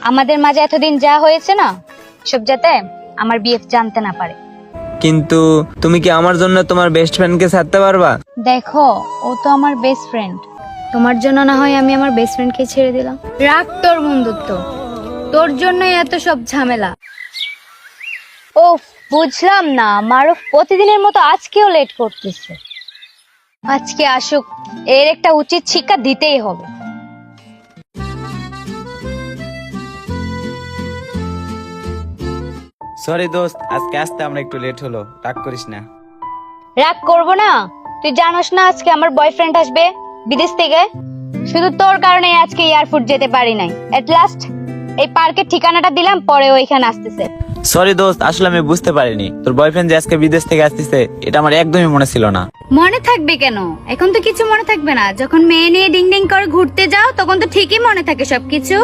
আমাদের মাঝে এতদিন যা হয়েছে না, সব যাতে আমার বিএফ জানতে না পারে। কিন্তু তুমি কি আমার জন্য তোমার বেস্ট ফ্রেন্ডকে ছাড়তে পারবা? দেখো, ও তো আমার বেস্ট ফ্রেন্ড। তোমার জন্য না হয় আমি আমার বেস্ট ফ্রেন্ডকে ছেড়ে দিলাম। রাখ তোর বন্ধুত্ব, তোর জন্যই এত সব ঝামেলা। ও বুঝলাম না, মারুফ প্রতিদিনের মতো আজকেও লেট করতেছে। আজকে আসুক, এর একটা উচিত শিক্ষা দিতেই হবে। সরি দোস্ত, আজকে আসতে আমরা একটু লেট হলো, রাগ করিস না। রাগ করবো না? তুই জানোস না আজকে আমার বয়ফ্রেন্ড আসবে বিদেশ থেকে। শুধু তোর কারণে আজকে এয়ারপোর্ট যেতে পারি নাই। এট লাস্ট এই পার্কের ঠিকানাটা দিলাম, পরে ওইখানে আসতেছে। সরি দোস্ত, আসলে আমি বুঝতে পারিনি তোর বয়ফ্রেন্ড যে আজকে বিদেশ থেকে আসতেছে, এটা আমার একদমই মনে ছিল না। মনে থাকবে কেন? এখন তো কিছু মনে থাকবে না। যখন মেয়ে নিয়ে ডিং ডিং করে ঘুরতে যাও তখন তো ঠিকই মনে থাকে সবকিছু।